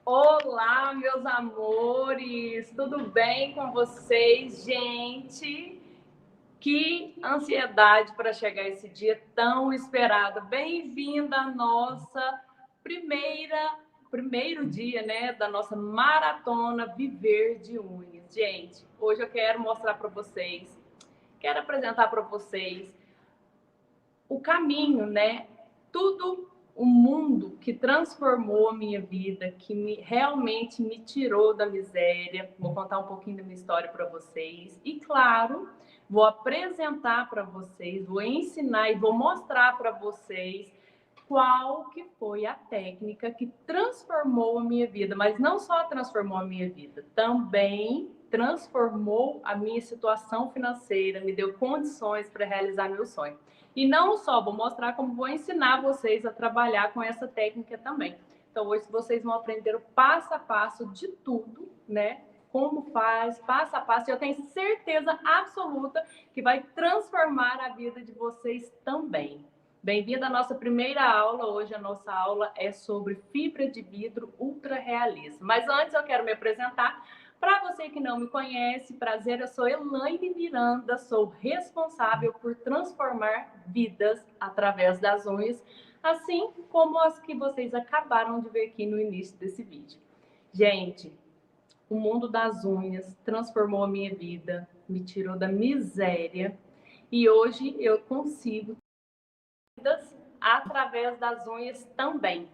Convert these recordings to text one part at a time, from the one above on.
Olá, meus amores, tudo bem com vocês, gente? Que ansiedade para chegar esse dia tão esperado. Bem-vinda à nossa primeiro dia, né, da nossa maratona Viver de Unhas. Gente, hoje eu quero mostrar para vocês, quero apresentar para vocês o caminho, né? Tudo o mundo que transformou a minha vida, que realmente me tirou da miséria. Vou contar um pouquinho da minha história para vocês. E, claro, vou apresentar para vocês, vou ensinar e vou mostrar para vocês qual que foi a técnica que transformou a minha vida. Mas não só transformou a minha vida, também transformou a minha situação financeira, me deu condições para realizar meu sonho. E não só, vou mostrar como vou ensinar vocês a trabalhar com essa técnica também. Então, hoje vocês vão aprender o passo a passo de tudo, né? Como faz, passo a passo. E eu tenho certeza absoluta que vai transformar a vida de vocês também. Bem-vindo à nossa primeira aula. Hoje a nossa aula é sobre fibra de vidro ultra realista. Mas antes eu quero me apresentar. Para você que não me conhece, prazer, eu sou Elaine Miranda, sou responsável por transformar vidas através das unhas, assim como as que vocês acabaram de ver aqui no início desse vídeo. Gente, o mundo das unhas transformou a minha vida, me tirou da miséria e hoje eu consigo vidas através das unhas também.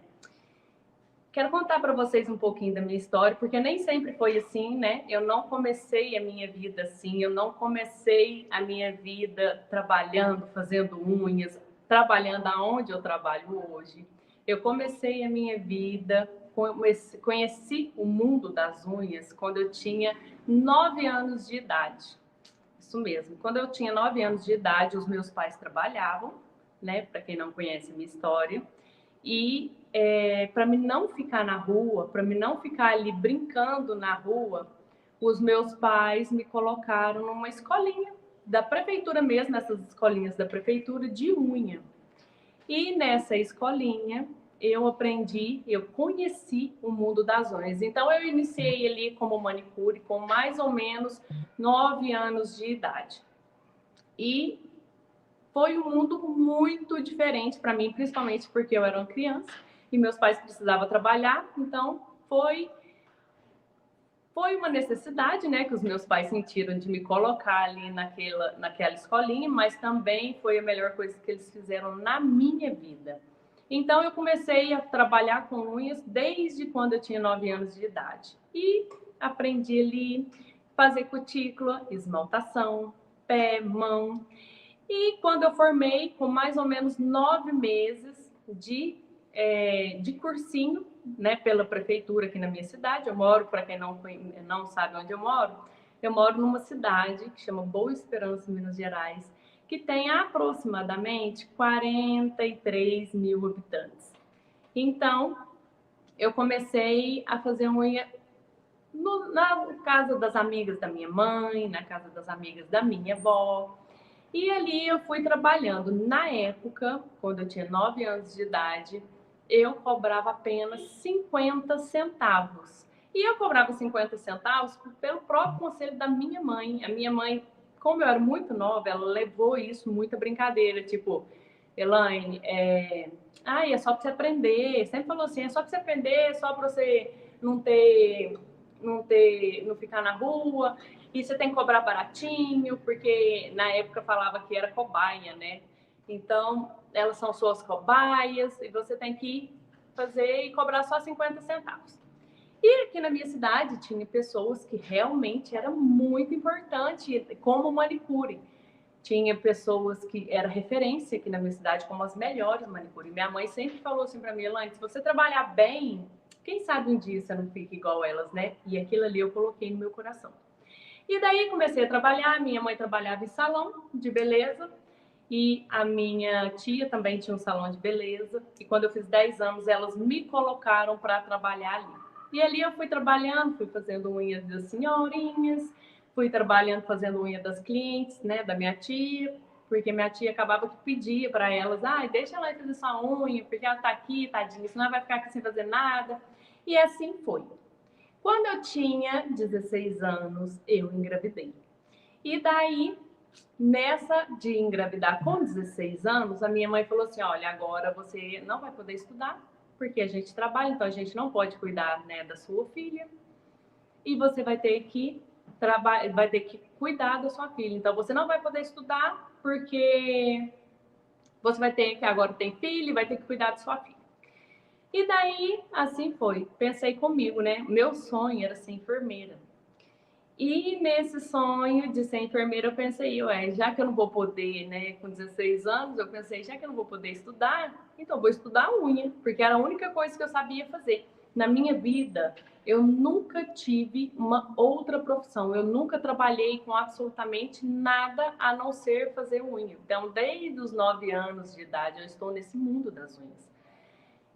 Quero contar para vocês um pouquinho da minha história, porque nem sempre foi assim, né? Eu não comecei a minha vida assim, eu não comecei a minha vida trabalhando, fazendo unhas, trabalhando aonde eu trabalho hoje. Eu comecei a minha vida, conheci o mundo das unhas quando eu tinha 9 anos de idade. Isso mesmo. Quando eu tinha 9 anos de idade, os meus pais trabalhavam, né? Para quem não conhece a minha história. E para mim não ficar na rua, para mim não ficar ali brincando na rua, os meus pais me colocaram numa escolinha da prefeitura mesmo, essas escolinhas da prefeitura de unha. E nessa escolinha eu aprendi, eu conheci o mundo das unhas. Então eu iniciei ali como manicure com mais ou menos 9 anos de idade. E foi um mundo muito diferente para mim, principalmente porque eu era uma criança e meus pais precisavam trabalhar, então foi uma necessidade, né, que os meus pais sentiram de me colocar ali naquela escolinha, mas também foi a melhor coisa que eles fizeram na minha vida. Então eu comecei a trabalhar com unhas desde quando eu tinha 9 anos de idade e aprendi ali fazer cutícula, esmaltação, pé, mão. E quando eu formei, com mais ou menos 9 meses de cursinho, né, pela prefeitura aqui na minha cidade, eu moro, para quem não sabe onde eu moro numa cidade que chama Boa Esperança, Minas Gerais, que tem aproximadamente 43 mil habitantes. Então, eu comecei a fazer unha na casa das amigas da minha mãe, na casa das amigas da minha avó, e ali eu fui trabalhando. Na época, quando eu tinha 9 anos de idade, eu cobrava apenas 50 centavos. E eu cobrava 50 centavos pelo próprio conselho da minha mãe. A minha mãe, como eu era muito nova, ela levou isso muita brincadeira, tipo, Elaine, é só para você aprender. Sempre falou assim, é só para você aprender, é só para você não ficar na rua, e você tem que cobrar baratinho, porque na época falava que era cobaia, né? Então, elas são suas cobaias e você tem que fazer e cobrar só 50 centavos. E aqui na minha cidade tinha pessoas que realmente era muito importante, como manicure. Tinha pessoas que era referência aqui na minha cidade como as melhores manicure. Minha mãe sempre falou assim para mim, Elaine, se você trabalhar bem, quem sabe um dia você não fica igual elas, né? E aquilo ali eu coloquei no meu coração. E daí comecei a trabalhar, minha mãe trabalhava em salão de beleza e a minha tia também tinha um salão de beleza. E quando eu fiz 10 anos, elas me colocaram para trabalhar ali. E ali eu fui trabalhando, fui fazendo unhas das senhorinhas, fui trabalhando, fazendo unha das clientes, né, da minha tia. porque minha tia acabava que pedia para elas, deixa ela fazer sua unha, porque ela tá aqui, tadinha, senão ela vai ficar aqui sem fazer nada. E assim foi. Quando eu tinha 16 anos, eu engravidei. E daí, nessa de engravidar com 16 anos, a minha mãe falou assim, olha, agora você não vai poder estudar, porque a gente trabalha, então a gente não pode cuidar, né, da sua filha. E você vai ter que cuidar da sua filha. Então você não vai poder estudar porque você vai ter que agora tem filho e vai ter que cuidar da sua filha. E daí assim foi. Pensei comigo, né? Meu sonho era ser enfermeira. E nesse sonho de ser enfermeira eu pensei, já que eu não vou poder, né, com 16 anos, eu pensei, já que eu não vou poder estudar, então eu vou estudar unha, porque era a única coisa que eu sabia fazer. Na minha vida, eu nunca tive uma outra profissão, eu nunca trabalhei com absolutamente nada a não ser fazer unha. Então, desde os 9 anos de idade, eu estou nesse mundo das unhas.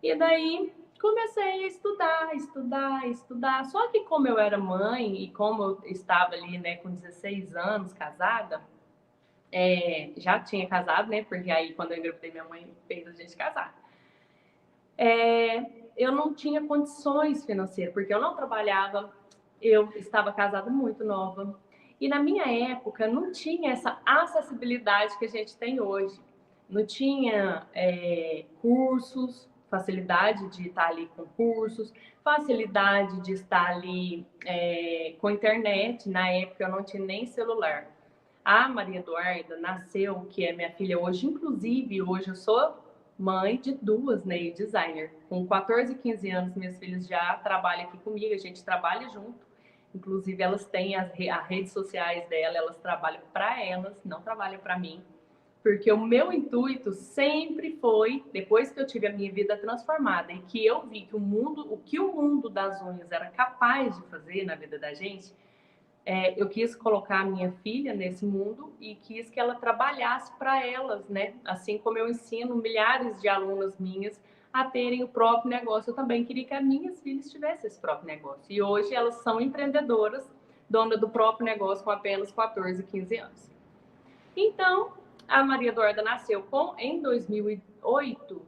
E daí comecei a estudar. Só que como eu era mãe e como eu estava ali, né, com 16 anos, casada, já tinha casado, né, porque aí quando eu engravidei minha mãe fez a gente casar. Eu não tinha condições financeiras, porque eu não trabalhava, eu estava casada muito nova. E na minha época não tinha essa acessibilidade que a gente tem hoje. Não tinha cursos, facilidade de estar ali com cursos, facilidade de estar ali com internet. Na época eu não tinha nem celular. A Maria Eduarda nasceu, que é minha filha hoje, inclusive hoje eu sou mãe de 2 nail designer. Com 14 e 15 anos, minhas filhas já trabalham aqui comigo, a gente trabalha junto. Inclusive, elas têm as redes sociais dela, elas trabalham para elas, não trabalham para mim. Porque o meu intuito sempre foi, depois que eu tive a minha vida transformada e que eu vi que o que o mundo das unhas era capaz de fazer na vida da gente, eu quis colocar a minha filha nesse mundo e quis que ela trabalhasse para elas, né? Assim como eu ensino milhares de alunas minhas a terem o próprio negócio, eu também queria que as minhas filhas tivessem esse próprio negócio. E hoje elas são empreendedoras, dona do próprio negócio com apenas 14, 15 anos. Então, a Maria Eduarda nasceu em 2008.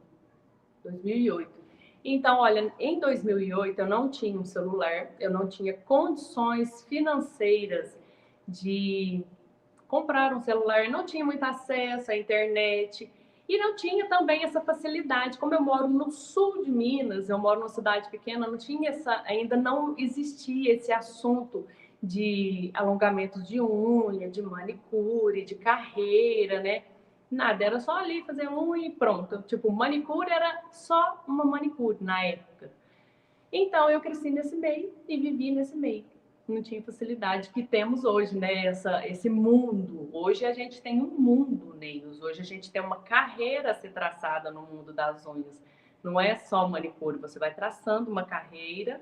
Então, olha, em 2008 eu não tinha um celular, eu não tinha condições financeiras de comprar um celular, não tinha muito acesso à internet e não tinha também essa facilidade. Como eu moro no sul de Minas, eu moro numa cidade pequena, não tinha ainda não existia esse assunto de alongamentos de unha, de manicure, de carreira, né? Nada, era só ali fazer unha e pronto. Tipo, manicure era só uma manicure na época. Então, eu cresci nesse meio e vivi nesse meio. Não tinha facilidade que temos hoje, né? Esse mundo. Hoje a gente tem um mundo, Neils. Hoje a gente tem uma carreira a ser traçada no mundo das unhas. Não é só manicure, você vai traçando uma carreira,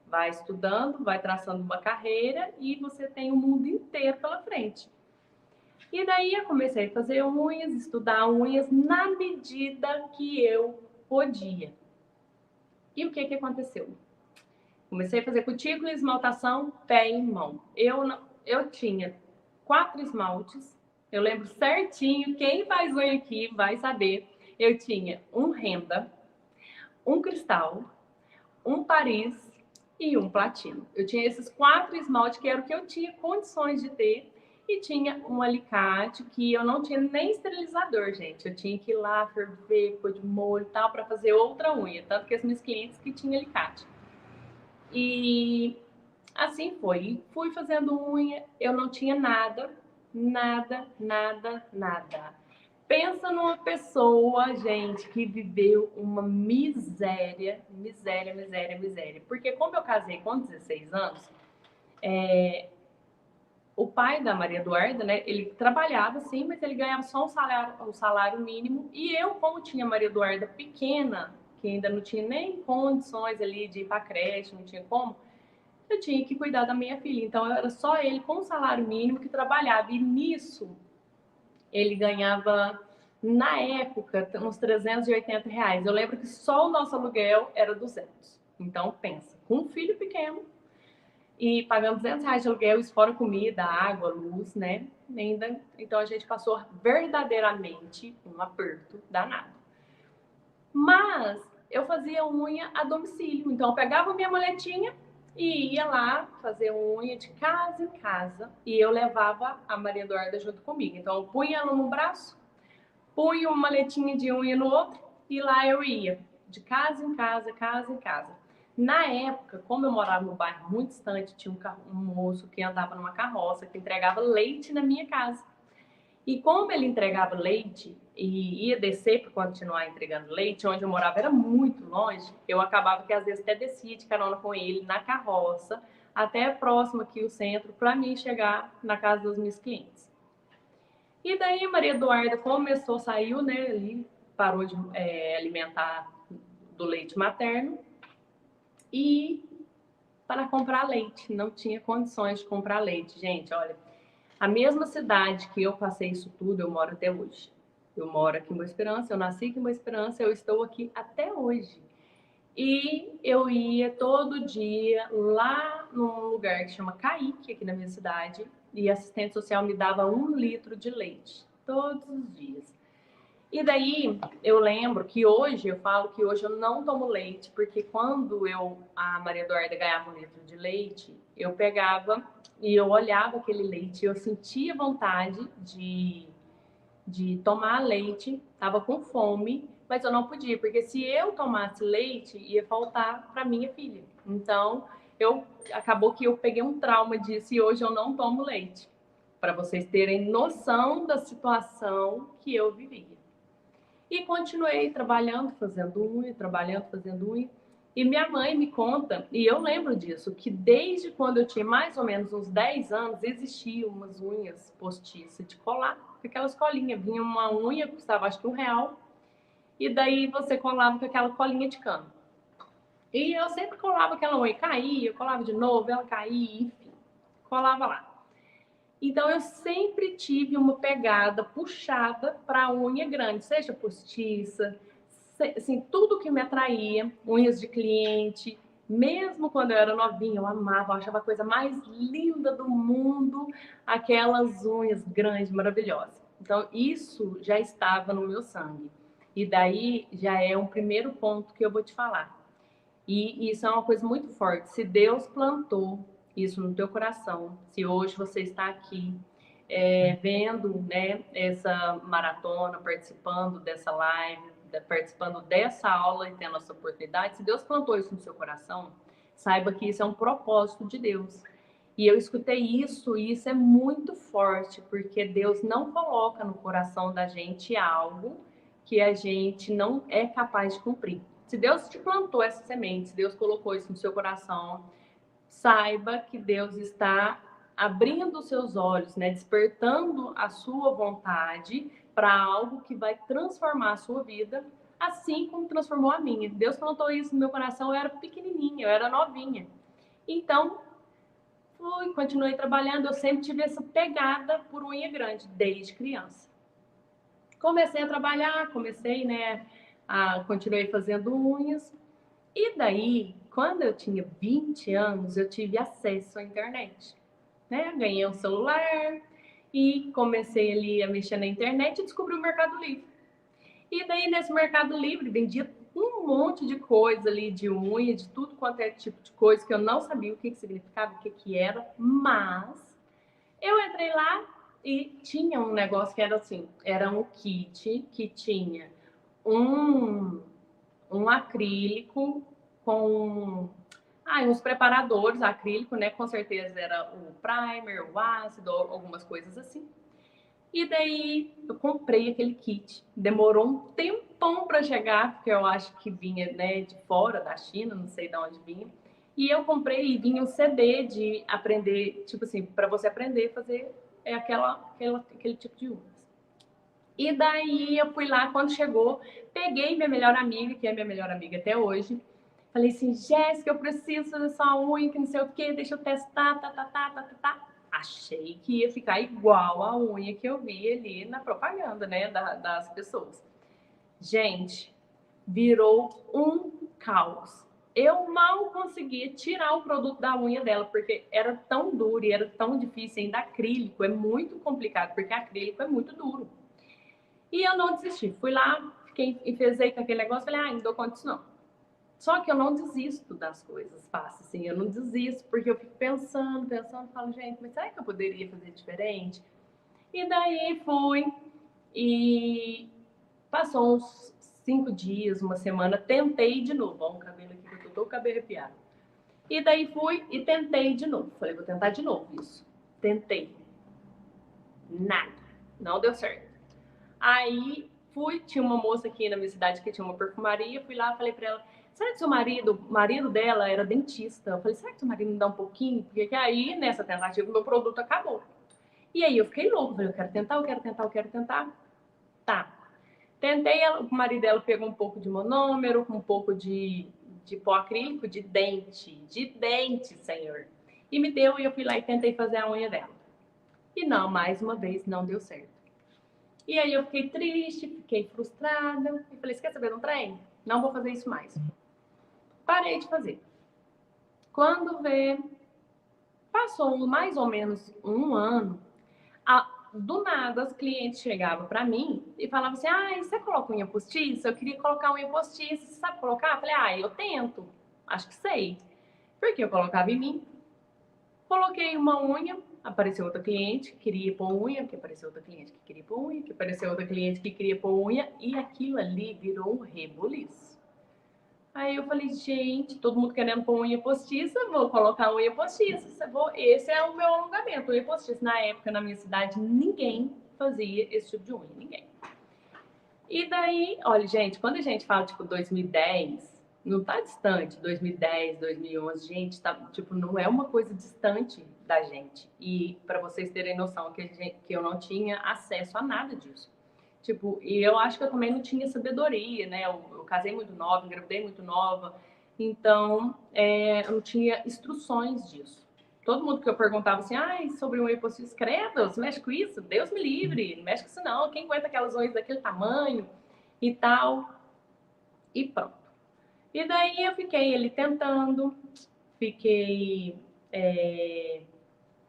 vai estudando, vai traçando uma carreira e você tem o mundo inteiro pela frente. E daí eu comecei a fazer unhas, estudar unhas na medida que eu podia. E o que aconteceu? Comecei a fazer cutícula, esmaltação, pé e mão. Eu tinha 4 esmaltes. Eu lembro certinho, quem faz unha aqui vai saber. Eu tinha um renda, um cristal, um Paris e um platino. Eu tinha esses 4 esmaltes que era o que eu tinha condições de ter. E tinha um alicate que eu não tinha nem esterilizador, gente. Eu tinha que ir lá ferver, pôr de molho e tal, para fazer outra unha. Tanto que as minhas clientes que tinham alicate. E assim foi. Fui fazendo unha, eu não tinha nada. Pensa numa pessoa, gente, que viveu uma miséria. Porque como eu casei com 16 anos, o pai da Maria Eduarda, né, ele trabalhava sim, mas ele ganhava só um salário mínimo. E eu, como tinha Maria Eduarda pequena, que ainda não tinha nem condições ali de ir para creche, não tinha como, eu tinha que cuidar da minha filha. Então, era só ele com um salário mínimo que trabalhava. E nisso, ele ganhava, na época, uns R$380. Eu lembro que só o nosso aluguel era 200. Então, pensa, com um filho pequeno. e pagando R$ 200 de aluguel, isso fora comida, água, luz, né? Ainda, então a gente passou verdadeiramente um aperto danado. Mas eu fazia unha a domicílio, então eu pegava minha moletinha e ia lá fazer unha de casa em casa e eu levava a Maria Eduarda junto comigo. Então eu punha ela no braço, punha uma maletinha de unha no outro e lá eu ia, de casa em casa, casa em casa. Na época, como eu morava no bairro muito distante, tinha um moço que andava numa carroça que entregava leite na minha casa. E como ele entregava leite e ia descer para continuar entregando leite, onde eu morava era muito longe, eu acabava que às vezes até descia de carona com ele na carroça, até próximo aqui o centro, para mim chegar na casa dos meus clientes. E daí Maria Eduarda começou, saiu, né, ali, parou de alimentar do leite materno e para comprar leite, não tinha condições de comprar leite. Gente, olha, a mesma cidade que eu passei isso tudo, eu moro até hoje. Eu moro aqui em Boa Esperança, eu nasci aqui em Boa Esperança, eu estou aqui até hoje. E eu ia todo dia lá num lugar que chama Caique, aqui na minha cidade, e a assistente social me dava 1 litro de leite, todos os dias. E daí eu lembro que hoje, eu falo que hoje eu não tomo leite, porque quando a Maria Eduarda ganhava 1 litro de leite, eu pegava e eu olhava aquele leite, eu sentia vontade de tomar leite, estava com fome, mas eu não podia, porque se eu tomasse leite, ia faltar para minha filha. Então, acabou que eu peguei um trauma disso e hoje eu não tomo leite, para vocês terem noção da situação que eu vivia. E continuei trabalhando, fazendo unha, trabalhando, fazendo unha. E minha mãe me conta, e eu lembro disso, que desde quando eu tinha mais ou menos uns 10 anos, existiam umas unhas postiças de colar, aquelas colinhas. Vinha uma unha, custava acho que R$ 1, e daí você colava com aquela colinha de cano. E eu sempre colava aquela unha, caía, eu colava de novo, ela caía, enfim, colava lá. Então, eu sempre tive uma pegada puxada para a unha grande, seja postiça, assim, tudo que me atraía, unhas de cliente, mesmo quando eu era novinha, eu amava, eu achava a coisa mais linda do mundo, aquelas unhas grandes, maravilhosas. Então, isso já estava no meu sangue. E daí já é um primeiro ponto que eu vou te falar. E isso é uma coisa muito forte. Se Deus plantou isso no teu coração, se hoje você está aqui vendo, né, essa maratona, participando dessa live, participando dessa aula e tendo essa oportunidade, se Deus plantou isso no seu coração, saiba que isso é um propósito de Deus. E eu escutei isso, e isso é muito forte, porque Deus não coloca no coração da gente algo que a gente não é capaz de cumprir. Se Deus te plantou essa semente, se Deus colocou isso no seu coração, saiba que Deus está abrindo os seus olhos, né, despertando a sua vontade para algo que vai transformar a sua vida, assim como transformou a minha. Deus plantou isso no meu coração, eu era pequenininha, eu era novinha. Então, continuei trabalhando, eu sempre tive essa pegada por unha grande, desde criança. Comecei a trabalhar, né, continuei fazendo unhas, e daí, quando eu tinha 20 anos, eu tive acesso à internet, né? Ganhei um celular e comecei ali a mexer na internet e descobri o Mercado Livre. E daí, nesse Mercado Livre, vendia um monte de coisa ali, de unha, de tudo quanto é tipo de coisa que eu não sabia o que significava, o que era, mas eu entrei lá e tinha um negócio que era assim, era um kit que tinha um acrílico com uns preparadores acrílico, né? Com certeza era o primer, o ácido, algumas coisas assim. E daí eu comprei aquele kit. Demorou um tempão para chegar, porque eu acho que vinha, né, de fora da China, não sei de onde vinha. E eu comprei e vinha um CD de aprender, tipo assim, para você aprender a fazer aquele tipo de unhas. E daí eu fui lá, quando chegou, peguei minha melhor amiga, que é minha melhor amiga até hoje. Falei assim, Jéssica, eu preciso fazer sua unha, que não sei o quê, deixa eu testar, tá. Achei que ia ficar igual a unha que eu vi ali na propaganda, né, das pessoas. Gente, virou um caos. eu mal conseguia tirar o produto da unha dela, porque era tão duro e era tão difícil. Ainda acrílico é muito complicado, porque acrílico é muito duro. E eu não desisti. Fui lá, fiquei enfezei com aquele negócio, falei, não dou conta disso não. Só que eu não desisto das coisas fácil, assim, eu não desisto, porque eu fico pensando, falo, gente, mas será que eu poderia fazer diferente? E daí fui, e passou uns 5 dias, uma semana, tentei de novo. Ó, o cabelo aqui, que eu tô com o cabelo arrepiado. E daí fui e tentei de novo. Falei, vou tentar de novo isso. Tentei. Nada. Não deu certo. Aí fui, tinha uma moça aqui na minha cidade que tinha uma perfumaria, fui lá, falei pra ela, será que seu marido dela era dentista? Eu falei, será que seu marido me dá um pouquinho? Porque aí, nessa tentativa, o meu produto acabou. E aí eu fiquei louco, falei, eu quero tentar. Tá. Tentei, o marido dela pegou um pouco de monômero, um pouco de pó acrílico, de dente, senhor. E me deu, e eu fui lá e tentei fazer a unha dela. E não, mais uma vez, não deu certo. E aí eu fiquei triste, fiquei frustrada. E falei, você quer saber de um trem? Não vou fazer isso mais. Parei de fazer. Quando vê, passou mais ou menos um ano, do nada os clientes chegavam para mim e falavam assim, você coloca unha postiça? Eu queria colocar unha postiça, você sabe colocar? Eu falei, eu tento, acho que sei. Porque eu colocava em mim, coloquei uma unha, apareceu outra cliente que queria pôr unha, que apareceu outra cliente que queria pôr unha, que apareceu outra cliente que queria pôr unha, e aquilo ali virou um rebuliço. Aí eu falei, gente, todo mundo querendo pôr unha postiça, vou colocar unha postiça. Esse é o meu alongamento, unha postiça. Na época, na minha cidade, ninguém fazia esse tipo de unha, ninguém. E daí, olha, gente, quando a gente fala, tipo, 2010, não tá distante, 2010, 2011, gente, tá, tipo, não é uma coisa distante da gente. E para vocês terem noção que eu não tinha acesso a nada disso. Tipo, e eu acho que eu também não tinha sabedoria, né? Eu casei muito nova, engravidei muito nova, então eu não tinha instruções disso. Todo mundo que eu perguntava assim, sobre unha postiça, credo, você mexe com isso? Deus me livre, não mexe com isso não. Quem aguenta aquelas unhas daquele tamanho e tal? E pronto. E daí eu fiquei ele tentando, fiquei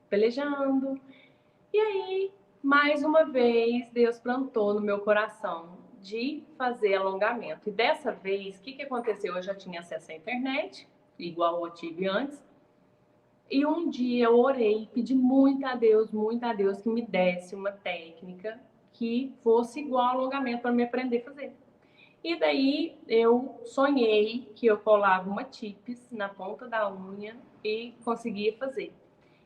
pelejando. E aí, mais uma vez, Deus plantou no meu coração de fazer alongamento. E dessa vez, o que aconteceu? Eu já tinha acesso à internet, igual eu tive antes. E um dia eu orei, pedi muito a Deus que me desse uma técnica que fosse igual ao alongamento para me aprender a fazer. E daí eu sonhei que eu colava uma tips na ponta da unha e conseguia fazer.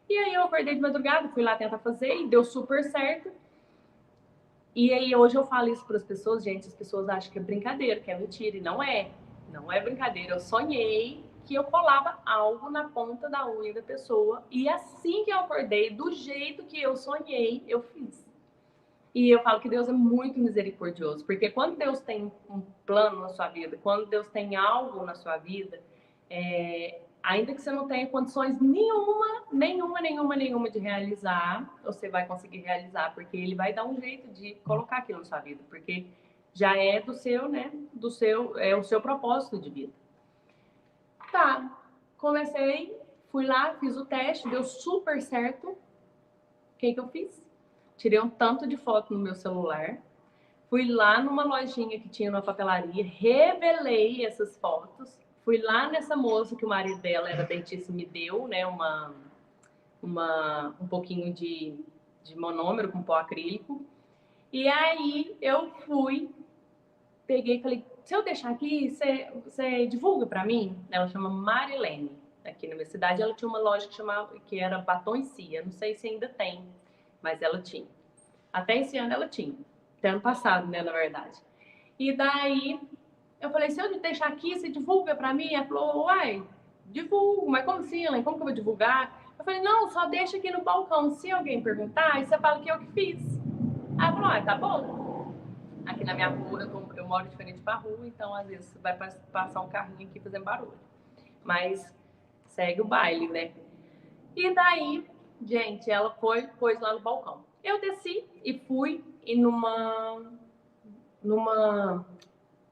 E aí eu acordei de madrugada, fui lá tentar fazer e deu super certo. E aí hoje eu falo isso para as pessoas, gente, as pessoas acham que é brincadeira, que é mentira, e não é. Não é brincadeira. Eu sonhei que eu colava algo na ponta da unha da pessoa e assim que eu acordei, do jeito que eu sonhei, eu fiz. E eu falo que Deus é muito misericordioso, porque quando Deus tem um plano na sua vida, quando Deus tem algo na sua vida, ainda que você não tenha condições nenhuma de realizar, você vai conseguir realizar, porque Ele vai dar um jeito de colocar aquilo na sua vida, porque já é do seu, né? É o seu propósito de vida. Tá, comecei, fui lá, fiz o teste, deu super certo. O que eu fiz? Tirei um tanto de foto no meu celular, fui lá numa lojinha que tinha numa papelaria, revelei essas fotos, fui lá nessa moça que o marido dela era dentista, me deu, né, um pouquinho de monômero com pó acrílico. E aí eu fui, peguei e falei, se eu deixar aqui, você divulga para mim? Ela chama Marilene. Aqui na minha cidade ela tinha uma loja que era Batom e Cia, não sei se ainda tem, mas ela tinha. Até esse ano ela tinha. Até ano passado, né, na verdade. E daí eu falei, se eu deixar aqui, você divulga pra mim? Ela falou, uai, divulgo, mas como assim, Ellen? Como que eu vou divulgar? Eu falei, não, só deixa aqui no balcão. Se alguém perguntar, aí você fala que eu que fiz. Aí ela falou, tá bom. Aqui na minha rua, eu moro de frente pra rua, então às vezes vai passar um carrinho aqui fazendo barulho. Mas segue o baile, né? E daí, gente, ela pôs lá no balcão. Eu desci e fui e numa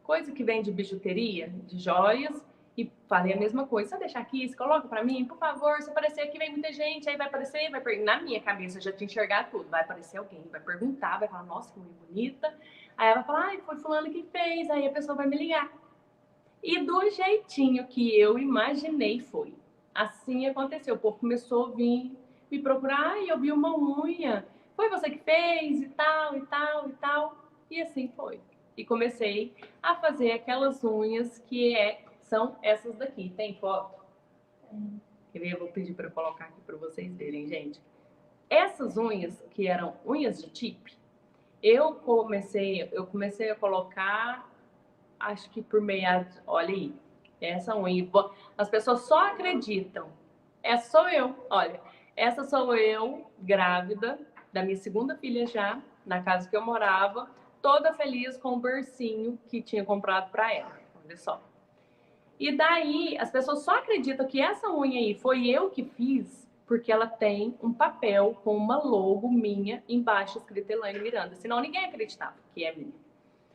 coisa que vende bijuteria, de joias, E falei a mesma coisa, você deixar aqui, você coloca pra mim, por favor, se aparecer aqui vem muita gente, aí vai aparecer, na minha cabeça eu já tinha enxergado tudo, vai aparecer alguém, vai perguntar, vai falar, nossa, que unha bonita, aí ela vai falar, ai, foi fulano que fez, aí a pessoa vai me ligar. E do jeitinho que eu imaginei foi. Assim aconteceu, o povo começou a vir me procurar, ai, eu vi uma unha, foi você que fez, e tal, e tal, e tal, e assim foi. E comecei a fazer aquelas unhas que são essas daqui. Tem foto? Eu vou pedir para colocar aqui para vocês verem, gente. Essas unhas, que eram unhas de tip, eu comecei a colocar, acho que por meia, olha aí, essa unha. As pessoas só acreditam. Essa sou eu, olha. Essa sou eu, grávida, da minha segunda filha já, na casa que eu morava, toda feliz com o bercinho que tinha comprado para ela. Olha só. E daí, as pessoas só acreditam que essa unha aí foi eu que fiz, porque ela tem um papel com uma logo minha embaixo escrita Elaine Miranda. Senão ninguém acreditava que é minha.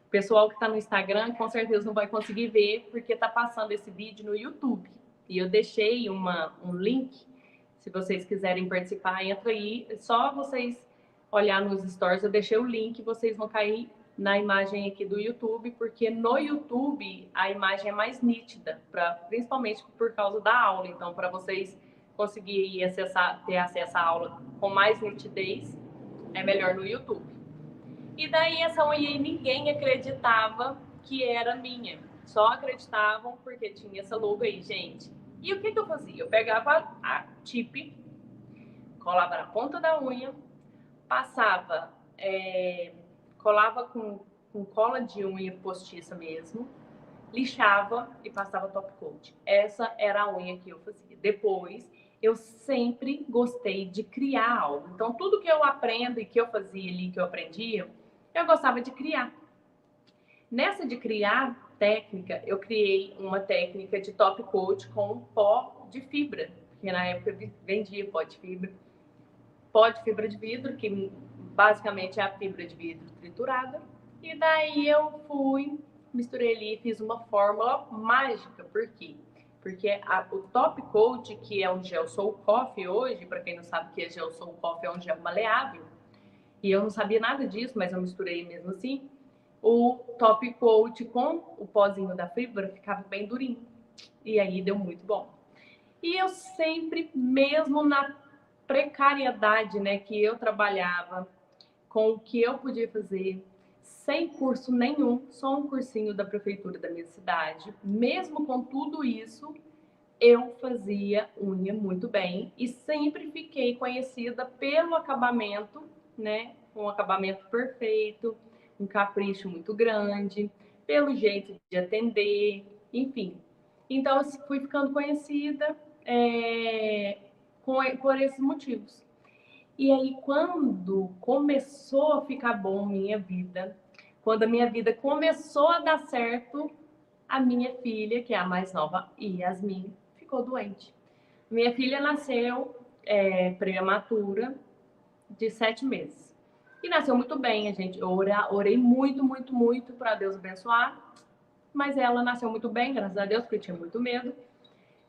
O pessoal que está no Instagram com certeza não vai conseguir ver, porque está passando esse vídeo no YouTube. E eu deixei um link, se vocês quiserem participar, entra aí. É só vocês olhar nos stories, eu deixei o link, vocês vão cair na imagem aqui do YouTube, porque no YouTube a imagem é mais nítida, principalmente por causa da aula. Então, para vocês conseguirem ter acesso à aula com mais nitidez, é melhor no YouTube. E daí essa unha aí ninguém acreditava que era minha. Só acreditavam porque tinha essa logo aí, gente. E o que eu fazia? Eu pegava a tip, colava na ponta da unha, passava, colava com cola de unha postiça mesmo, lixava e passava top coat. Essa era a unha que eu fazia. Depois, eu sempre gostei de criar algo. Então, tudo que eu aprendo e que eu fazia ali, que eu aprendia, eu gostava de criar. Nessa de criar técnica, eu criei uma técnica de top coat com pó de fibra, que na época vendia pó de fibra de vidro, que basicamente é a fibra de vidro triturada. E daí eu misturei ali e fiz uma fórmula mágica. Por quê? Porque o top coat, que é um gel Soul Coffee hoje, para quem não sabe o que é gel Soul Coffee, é um gel maleável. E eu não sabia nada disso, mas eu misturei mesmo assim. O top coat com o pozinho da fibra ficava bem durinho. E aí deu muito bom. E eu sempre, mesmo na precariedade, né, que eu trabalhava, com o que eu podia fazer, sem curso nenhum, só um cursinho da prefeitura da minha cidade, mesmo com tudo isso, eu fazia unha muito bem e sempre fiquei conhecida pelo acabamento, né, um acabamento perfeito, um capricho muito grande, pelo jeito de atender, enfim. Então, eu fui ficando conhecida por esses motivos. E aí, quando começou a ficar bom minha vida, quando a minha vida começou a dar certo, a minha filha, que é a mais nova, Yasmin, ficou doente. Minha filha nasceu prematura, de 7 meses. E nasceu muito bem, a gente. Eu orei muito, muito, muito para Deus abençoar. Mas ela nasceu muito bem, graças a Deus, porque eu tinha muito medo.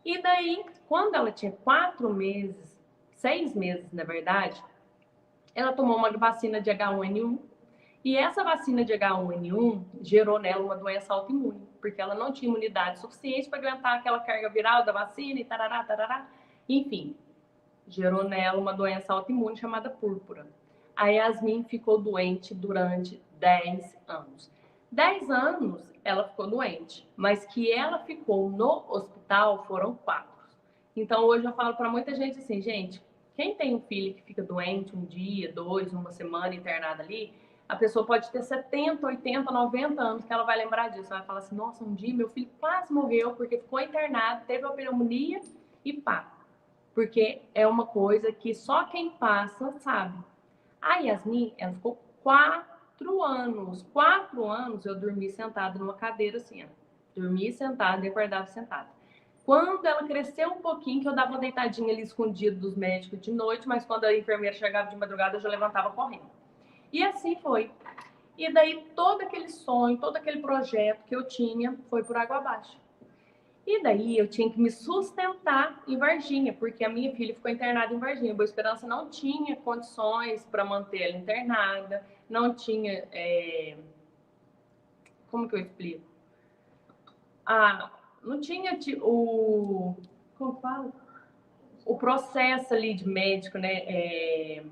E daí, quando ela tinha 4 meses, 6 meses, na verdade, ela tomou uma vacina de H1N1. E essa vacina de H1N1 gerou nela uma doença autoimune, porque ela não tinha imunidade suficiente para aguentar aquela carga viral da vacina e tarará, tarará. Enfim, gerou nela uma doença autoimune chamada púrpura. A Yasmin ficou doente durante 10 anos. 10 anos ela ficou doente, mas que ela ficou no hospital foram 4. Então hoje eu falo para muita gente assim, gente, quem tem um filho que fica doente um dia, 2, uma semana internada ali, a pessoa pode ter 70, 80, 90 anos que ela vai lembrar disso. Ela vai falar assim, nossa, um dia meu filho quase morreu porque ficou internado, teve uma pneumonia e pá. Porque é uma coisa que só quem passa sabe. A Yasmin, ela ficou 4 anos. 4 anos eu dormi sentada numa cadeira assim, ó. Dormia sentada e acordava sentada. Quando ela cresceu um pouquinho, que eu dava uma deitadinha ali escondido dos médicos de noite, mas quando a enfermeira chegava de madrugada, eu já levantava correndo. E assim foi. E daí todo aquele sonho, todo aquele projeto que eu tinha foi por água abaixo. E daí eu tinha que me sustentar em Varginha, porque a minha filha ficou internada em Varginha. Boa Esperança não tinha condições para manter ela internada, não tinha. Como que eu explico? Não tinha o. Como fala? O processo ali de médico, né?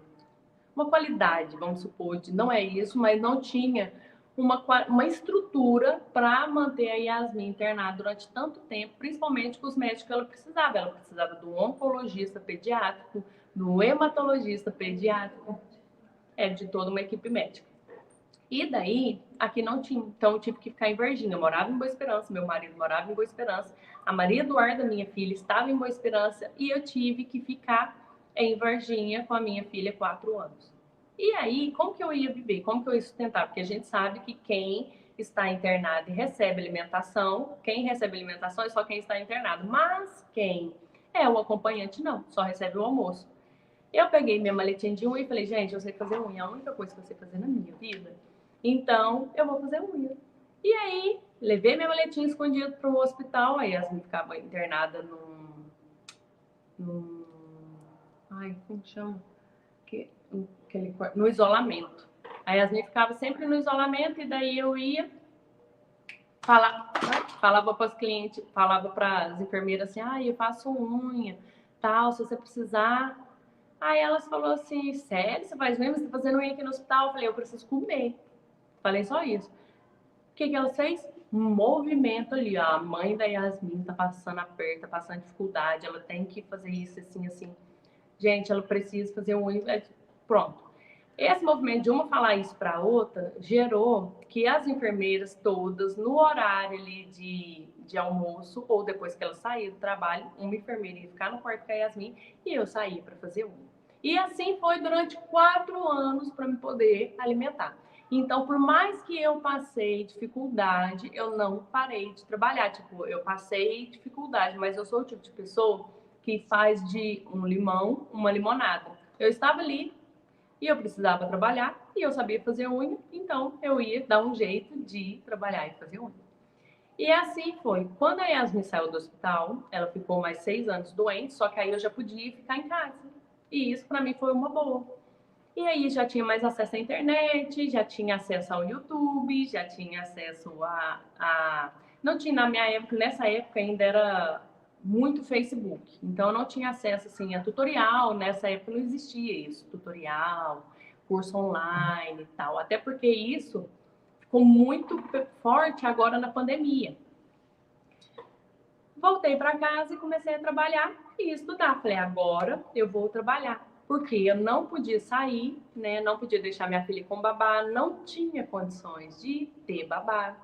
Uma qualidade, vamos supor, não é isso, mas não tinha uma estrutura para manter a Yasmin internada durante tanto tempo, principalmente com os médicos que ela precisava. Ela precisava do oncologista pediátrico, do hematologista pediátrico, de toda uma equipe médica. E daí, aqui não tinha, então eu tive que ficar em Varginha. Eu morava em Boa Esperança, meu marido morava em Boa Esperança, a Maria Eduarda, minha filha, estava em Boa Esperança e eu tive que ficar em Varginha com a minha filha, 4 anos. E aí, como que eu ia viver? Como que eu ia sustentar? Porque a gente sabe que quem está internado e recebe alimentação, quem recebe alimentação é só quem está internado, mas quem é o acompanhante não, só recebe o almoço. Eu peguei minha maletinha de unha e falei, gente, eu sei fazer unha, a única coisa que eu sei fazer na minha vida. Então, eu vou fazer unha. E aí, levei minha maletinha escondida para o hospital, aí Yasmin ficava internada ai, como chama? No isolamento. A Yasmin ficava sempre no isolamento e daí eu ia falava para os clientes, falava para as enfermeiras assim, eu faço unha, tal, se você precisar. Aí elas falou assim, sério, você faz unha? Você tá fazendo unha aqui no hospital? Eu falei, eu preciso comer. Falei só isso. O que ela fez? Um movimento ali, ó. A mãe da Yasmin tá passando aperto, tá passando dificuldade, ela tem que fazer isso assim, assim. Gente, ela precisa fazer unha. Pronto. Esse movimento de uma falar isso para a outra gerou que as enfermeiras todas, no horário ali de almoço, ou depois que ela saía do trabalho, uma enfermeira ia ficar no quarto com a Yasmin e eu saía para fazer unha. E assim foi durante 4 anos para me poder alimentar. Então, por mais que eu passei dificuldade, eu não parei de trabalhar. Tipo, eu passei dificuldade, mas eu sou o tipo de pessoa que faz de um limão uma limonada. Eu estava ali e eu precisava trabalhar e eu sabia fazer unha, então eu ia dar um jeito de trabalhar e fazer unha. E assim foi. Quando a Yasmin saiu do hospital, ela ficou mais 6 anos doente, só que aí eu já podia ficar em casa. E isso para mim foi uma boa. E aí já tinha mais acesso à internet, já tinha acesso ao YouTube, já tinha acesso Não tinha na minha época, nessa época ainda era muito Facebook. Então eu não tinha acesso assim a tutorial, nessa época não existia isso, tutorial, curso online e tal. Até porque isso ficou muito forte agora na pandemia. Voltei para casa e comecei a trabalhar e estudar. Falei, agora eu vou trabalhar. Porque eu não podia sair, né? Não podia deixar minha filha com babá, não tinha condições de ter babá.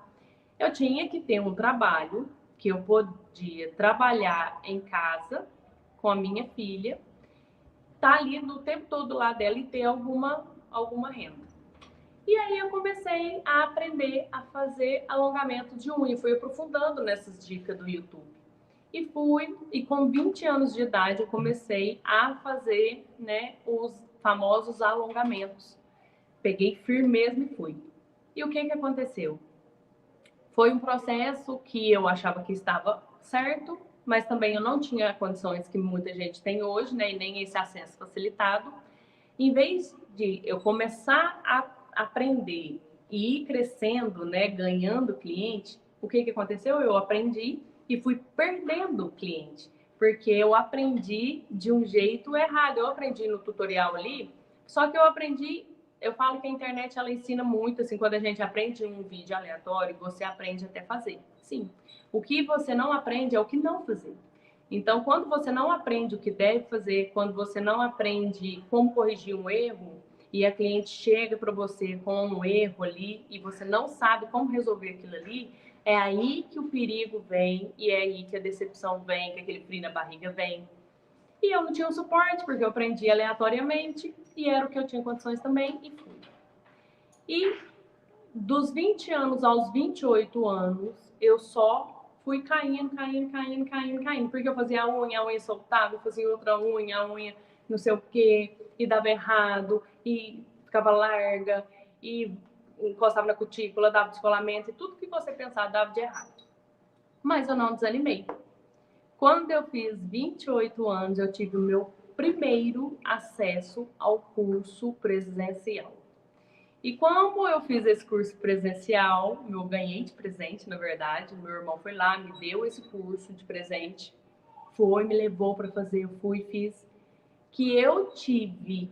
Eu tinha que ter um trabalho que eu podia trabalhar em casa com a minha filha, tá ali no tempo todo lá dela e ter alguma renda. E aí eu comecei a aprender a fazer alongamento de unha, fui aprofundando nessas dicas do YouTube. E com 20 anos de idade eu comecei a fazer, né, os famosos alongamentos. Peguei firmeza e fui. E o que aconteceu? Foi um processo que eu achava que estava certo, mas também eu não tinha condições que muita gente tem hoje, né, e nem esse acesso facilitado. Em vez de eu começar a aprender e ir crescendo, né, ganhando cliente, o que aconteceu? Eu aprendi e fui perdendo cliente, porque eu aprendi de um jeito errado. Eu aprendi no tutorial ali, só que eu falo que a internet ela ensina muito, assim, quando a gente aprende um vídeo aleatório, você aprende até fazer. Sim. O que você não aprende é o que não fazer. Então, quando você não aprende o que deve fazer, quando você não aprende como corrigir um erro, e a cliente chega para você com um erro ali e você não sabe como resolver aquilo ali, é aí que o perigo vem e é aí que a decepção vem, que aquele frio na barriga vem. E eu não tinha um suporte, porque eu aprendi aleatoriamente e era o que eu tinha condições também e fui. E dos 20 anos aos 28 anos, eu só fui caindo, porque eu fazia a unha soltava, eu fazia outra unha, a unha não sei o quê, e dava errado, e ficava larga, e encostava na cutícula, dava descolamento, e tudo que você pensar dava de errado. mas eu não desanimei. Quando eu fiz 28 anos, eu tive o meu primeiro acesso ao curso presencial. E como eu fiz esse curso presencial, eu ganhei de presente, na verdade, meu irmão foi lá, me deu esse curso de presente, me levou para fazer, eu fui e fiz, que eu tive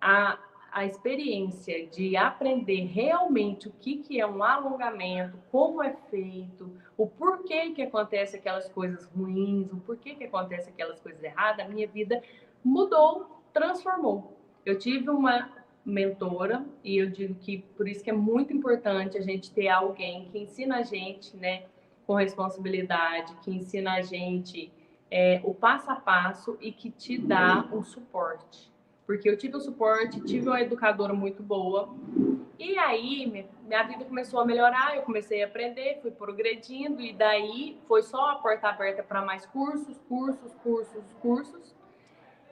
a experiência de aprender realmente o que é um alongamento, como é feito, o porquê que acontece aquelas coisas ruins, o porquê que acontece aquelas coisas erradas, a minha vida mudou, transformou. Eu tive uma mentora e eu digo que por isso que é muito importante a gente ter alguém que ensina a gente, né, com responsabilidade, que ensina a gente o passo a passo e que te dá um suporte. Porque eu tive um suporte, tive uma educadora muito boa. E aí, minha vida começou a melhorar, eu comecei a aprender, fui progredindo, e daí foi só a porta aberta para mais cursos, cursos, cursos, cursos.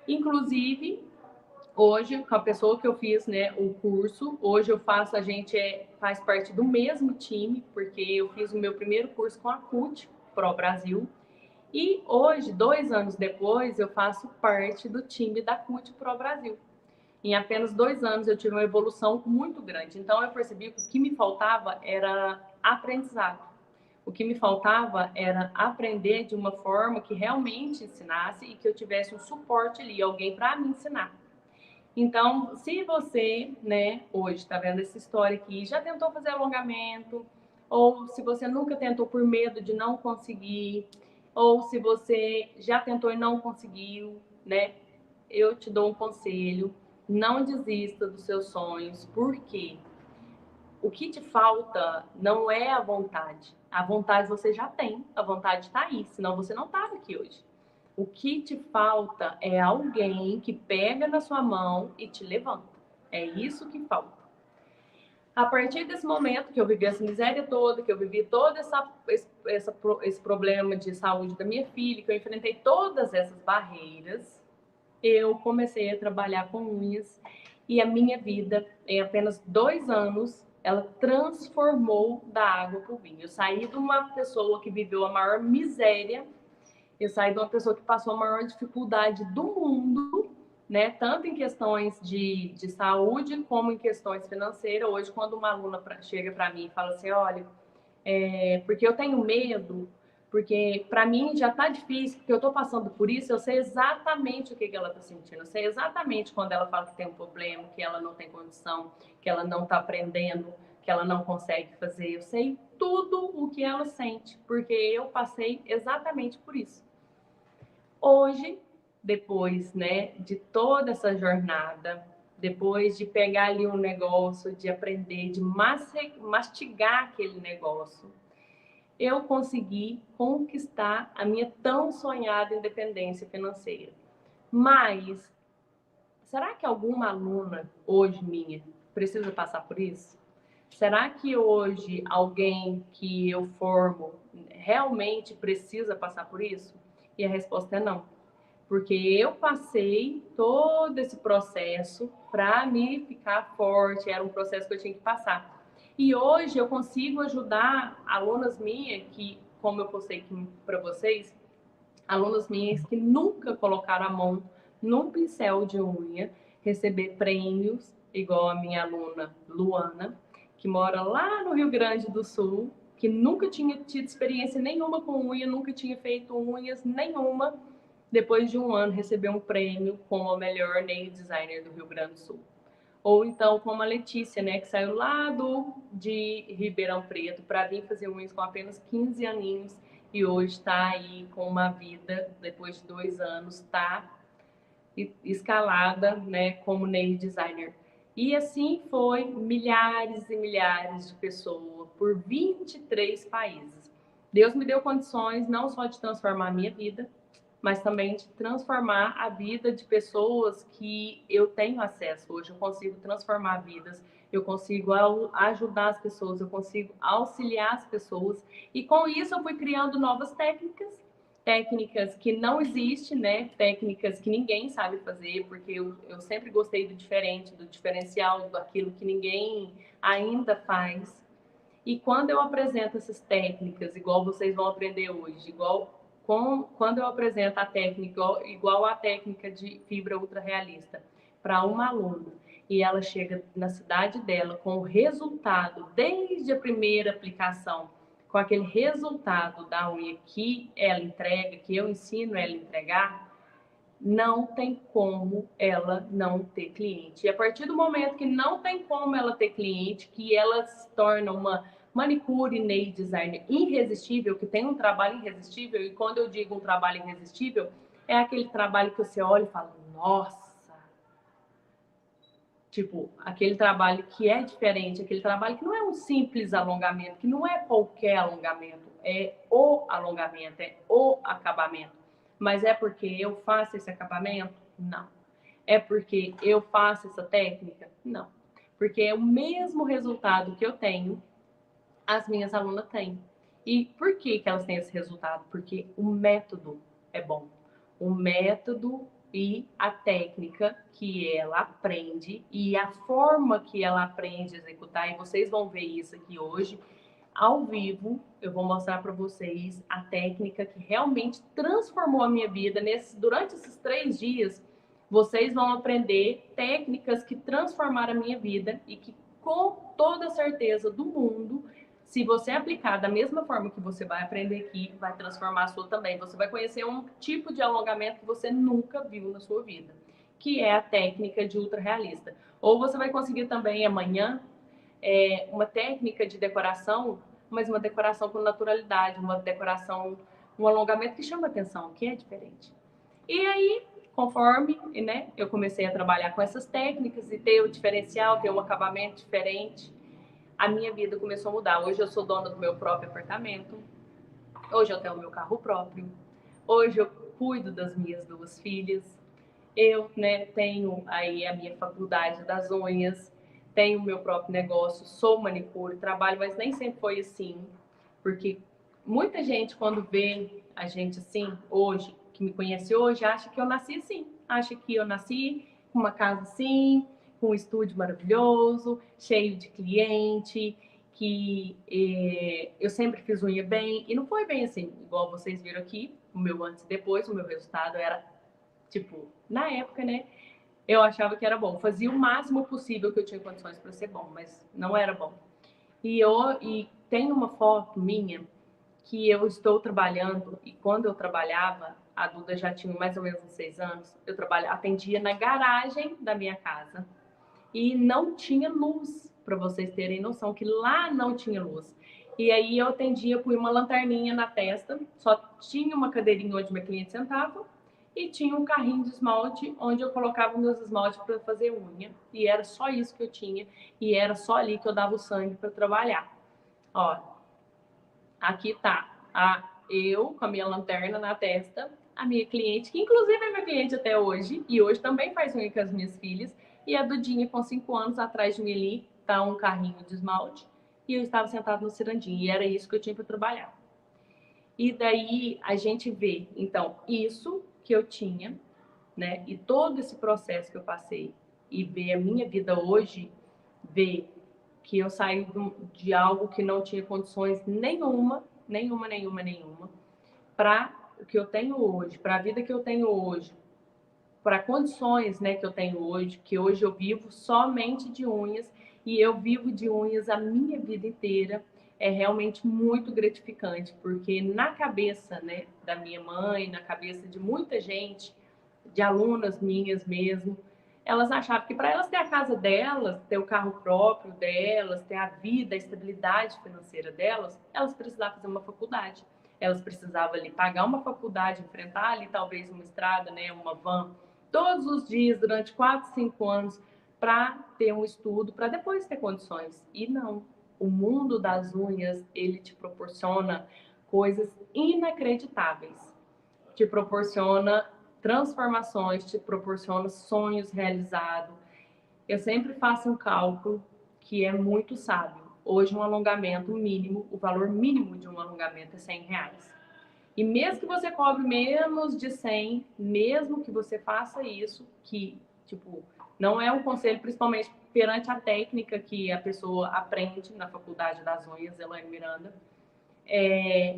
Inclusive, hoje, com a pessoa que eu fiz, né, o curso, hoje eu faço, a gente faz parte do mesmo time, porque eu fiz o meu primeiro curso com a CUT Pro Brasil. E hoje, 2 anos depois, eu faço parte do time da CUT Pro Brasil. Em apenas 2 anos eu tive uma evolução muito grande. Então eu percebi que o que me faltava era aprendizado. O que me faltava era aprender de uma forma que realmente ensinasse e que eu tivesse um suporte ali, alguém para me ensinar. Então, se você, né, hoje está vendo essa história aqui, já tentou fazer alongamento, ou se você nunca tentou por medo de não conseguir, ou se você já tentou e não conseguiu, né, eu te dou um conselho, não desista dos seus sonhos, porque o que te falta não é a vontade você já tem, a vontade está aí, senão você não estava aqui hoje. O que te falta é alguém que pega na sua mão e te levanta. É isso que falta. A partir desse momento que eu vivi essa miséria toda, que eu vivi todo esse problema de saúde da minha filha, que eu enfrentei todas essas barreiras, eu comecei a trabalhar com unhas e a minha vida, em apenas 2 anos, ela transformou da água para o vinho. Eu saí de uma pessoa que viveu a maior miséria, eu saí de uma pessoa que passou a maior dificuldade do mundo, né? Tanto em questões de saúde como em questões financeiras. Hoje, quando uma aluna chega para mim e fala assim, olha, porque eu tenho medo, porque para mim já está difícil, porque eu estou passando por isso, eu sei exatamente o que ela está sentindo, eu sei exatamente quando ela fala que tem um problema, que ela não tem condição, que ela não está aprendendo, que ela não consegue fazer, eu sei tudo o que ela sente, porque eu passei exatamente por isso. Hoje, depois, né, de toda essa jornada, depois de pegar ali um negócio, de aprender, de mastigar aquele negócio, eu consegui conquistar a minha tão sonhada independência financeira. Mas, será que alguma aluna hoje minha precisa passar por isso? Será que hoje alguém que eu formo realmente precisa passar por isso? E a resposta é não. Porque eu passei todo esse processo para me ficar forte, era um processo que eu tinha que passar. E hoje eu consigo ajudar alunas minhas que, como eu postei aqui para vocês, alunas minhas que nunca colocaram a mão num pincel de unha, receber prêmios, igual a minha aluna Luana, que mora lá no Rio Grande do Sul, que nunca tinha tido experiência nenhuma com unha, nunca tinha feito unhas nenhuma, depois de 1 ano recebeu um prêmio como a melhor nail designer do Rio Grande do Sul. Ou então como a Letícia, né, que saiu lá de Ribeirão Preto para vir fazer unhas com apenas 15 aninhos e hoje está aí com uma vida, depois de 2 anos, está escalada, né, como nail designer. E assim foi milhares e milhares de pessoas por 23 países. Deus me deu condições não só de transformar a minha vida, mas também de transformar a vida de pessoas que eu tenho acesso. Hoje eu consigo transformar vidas, eu consigo ajudar as pessoas, eu consigo auxiliar as pessoas. E com isso eu fui criando novas técnicas que não existem, né? Técnicas que ninguém sabe fazer, porque eu sempre gostei do diferente, do diferencial, daquilo que ninguém ainda faz. E quando eu apresento essas técnicas, igual vocês vão aprender hoje, quando eu apresento a técnica, igual a técnica de fibra ultra realista, para uma aluna, e ela chega na cidade dela com o resultado, desde a primeira aplicação, com aquele resultado da unha que ela entrega, que eu ensino ela a entregar, não tem como ela não ter cliente. E a partir do momento que não tem como ela ter cliente, que ela se torna uma manicure nail designer irresistível, que tem um trabalho irresistível, e quando eu digo um trabalho irresistível, é aquele trabalho que você olha e fala, nossa, tipo, aquele trabalho que é diferente, aquele trabalho que não é um simples alongamento, que não é qualquer alongamento, é o alongamento, é o acabamento. Mas é porque eu faço esse acabamento? Não. É porque eu faço essa técnica? Não. Porque é o mesmo resultado que eu tenho, as minhas alunas têm. E por que elas têm esse resultado? Porque o método é bom. O método e a técnica que ela aprende e a forma que ela aprende a executar, e vocês vão ver isso aqui hoje, ao vivo, eu vou mostrar para vocês a técnica que realmente transformou a minha vida. Durante esses 3 dias, vocês vão aprender técnicas que transformaram a minha vida e que, com toda a certeza do mundo, se você aplicar da mesma forma que você vai aprender aqui, vai transformar a sua também. Você vai conhecer um tipo de alongamento que você nunca viu na sua vida, que é a técnica de ultra realista. Ou você vai conseguir também amanhã uma técnica de decoração, mas uma decoração com naturalidade, uma decoração, um alongamento que chama atenção, que é diferente. E aí, conforme, né, eu comecei a trabalhar com essas técnicas e ter o diferencial, ter um acabamento diferente, a minha vida começou a mudar. Hoje eu sou dona do meu próprio apartamento, hoje eu tenho o meu carro próprio, hoje eu cuido das minhas 2 filhas, eu, né, tenho aí a minha faculdade das unhas, tenho o meu próprio negócio, sou manicure, trabalho, mas nem sempre foi assim, porque muita gente, quando vê a gente assim, hoje, que me conhece hoje, acha que eu nasci assim, acha que eu nasci com uma casa assim, com um estúdio maravilhoso, cheio de cliente, que eu sempre fiz unha bem, e não foi bem assim, igual vocês viram aqui, o meu antes e depois, o meu resultado era, tipo, na época, né, eu achava que era bom, fazia o máximo possível que eu tinha condições para ser bom, mas não era bom. E tem uma foto minha que eu estou trabalhando, e quando eu trabalhava, a Duda já tinha mais ou menos uns 6 anos, eu atendia na garagem da minha casa e não tinha luz, para vocês terem noção que lá não tinha luz. E aí eu atendia com uma lanterninha na testa, só tinha uma cadeirinha onde meu cliente sentava e tinha um carrinho de esmalte onde eu colocava meus esmaltes para fazer unha. E era só isso que eu tinha e era só ali que eu dava o sangue para trabalhar. Ó, aqui tá eu com a minha lanterna na testa, a minha cliente, que inclusive é minha cliente até hoje, e hoje também faz unha com as minhas filhas, e a Dudinha com 5 anos, atrás de mim ali, tá um carrinho de esmalte, e eu estava sentada no cirandinho, e era isso que eu tinha para trabalhar. E daí a gente vê, então, isso que eu tinha, né, e todo esse processo que eu passei, e ver a minha vida hoje, ver que eu saí de algo que não tinha condições nenhuma, para o que eu tenho hoje, para a vida que eu tenho hoje, para condições, né, que eu tenho hoje, que hoje eu vivo somente de unhas e eu vivo de unhas a minha vida inteira, é realmente muito gratificante, porque na cabeça, né, da minha mãe, na cabeça de muita gente, de alunas minhas mesmo, elas achavam que para elas ter a casa delas, ter o carro próprio delas, ter a vida, a estabilidade financeira delas, elas precisavam fazer uma faculdade. Elas precisavam ali pagar uma faculdade, enfrentar ali talvez uma estrada, né, uma van, todos os dias durante 4, 5 anos para ter um estudo, para depois ter condições. E não, o mundo das unhas, ele te proporciona coisas inacreditáveis. Te proporciona transformações, te proporciona sonhos realizados. Eu sempre faço um cálculo que é muito sábio. Hoje um alongamento mínimo, o valor mínimo de um alongamento é R$100. E mesmo que você cobre menos de 100, mesmo que você faça isso, que, tipo, não é um conselho, principalmente perante a técnica que a pessoa aprende na Faculdade das Unhas, Elaine Miranda.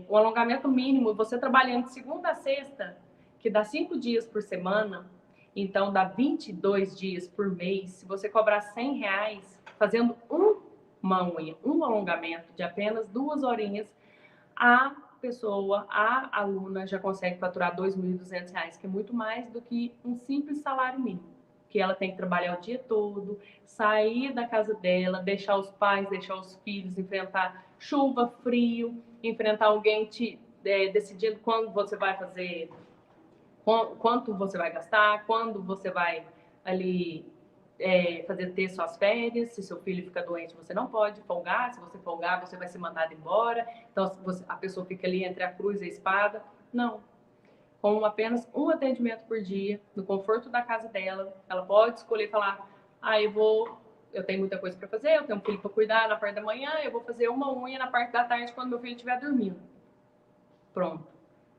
O alongamento mínimo, você trabalhando de segunda a sexta, que dá 5 dias por semana, então dá 22 dias por mês. Se você cobrar R$100, fazendo uma unha, um alongamento de apenas 2 horinhas, a pessoa, a aluna já consegue faturar R$2.200, que é muito mais do que um simples salário mínimo, que ela tem que trabalhar o dia todo, sair da casa dela, deixar os pais, deixar os filhos, enfrentar chuva, frio, enfrentar alguém decidindo quando você vai fazer, quanto você vai gastar, quando você vai ali ter suas férias. Se seu filho fica doente, você não pode folgar. Se você folgar, você vai ser mandado embora. Então, a pessoa fica ali entre a cruz e a espada. Não. Com apenas um atendimento por dia, no conforto da casa dela, ela pode escolher falar: eu tenho muita coisa para fazer, eu tenho um filho para cuidar na parte da manhã, eu vou fazer uma unha na parte da tarde quando meu filho estiver dormindo. Pronto.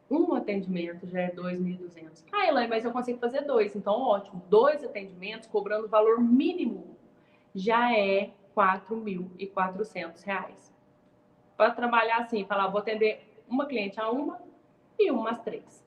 Um atendimento já é R$2.200. Elaine, mas eu consigo fazer 2, então ótimo. 2 atendimentos, cobrando o valor mínimo, já é R$4.400. Para trabalhar assim, falar, vou atender uma cliente a uma e uma às 3.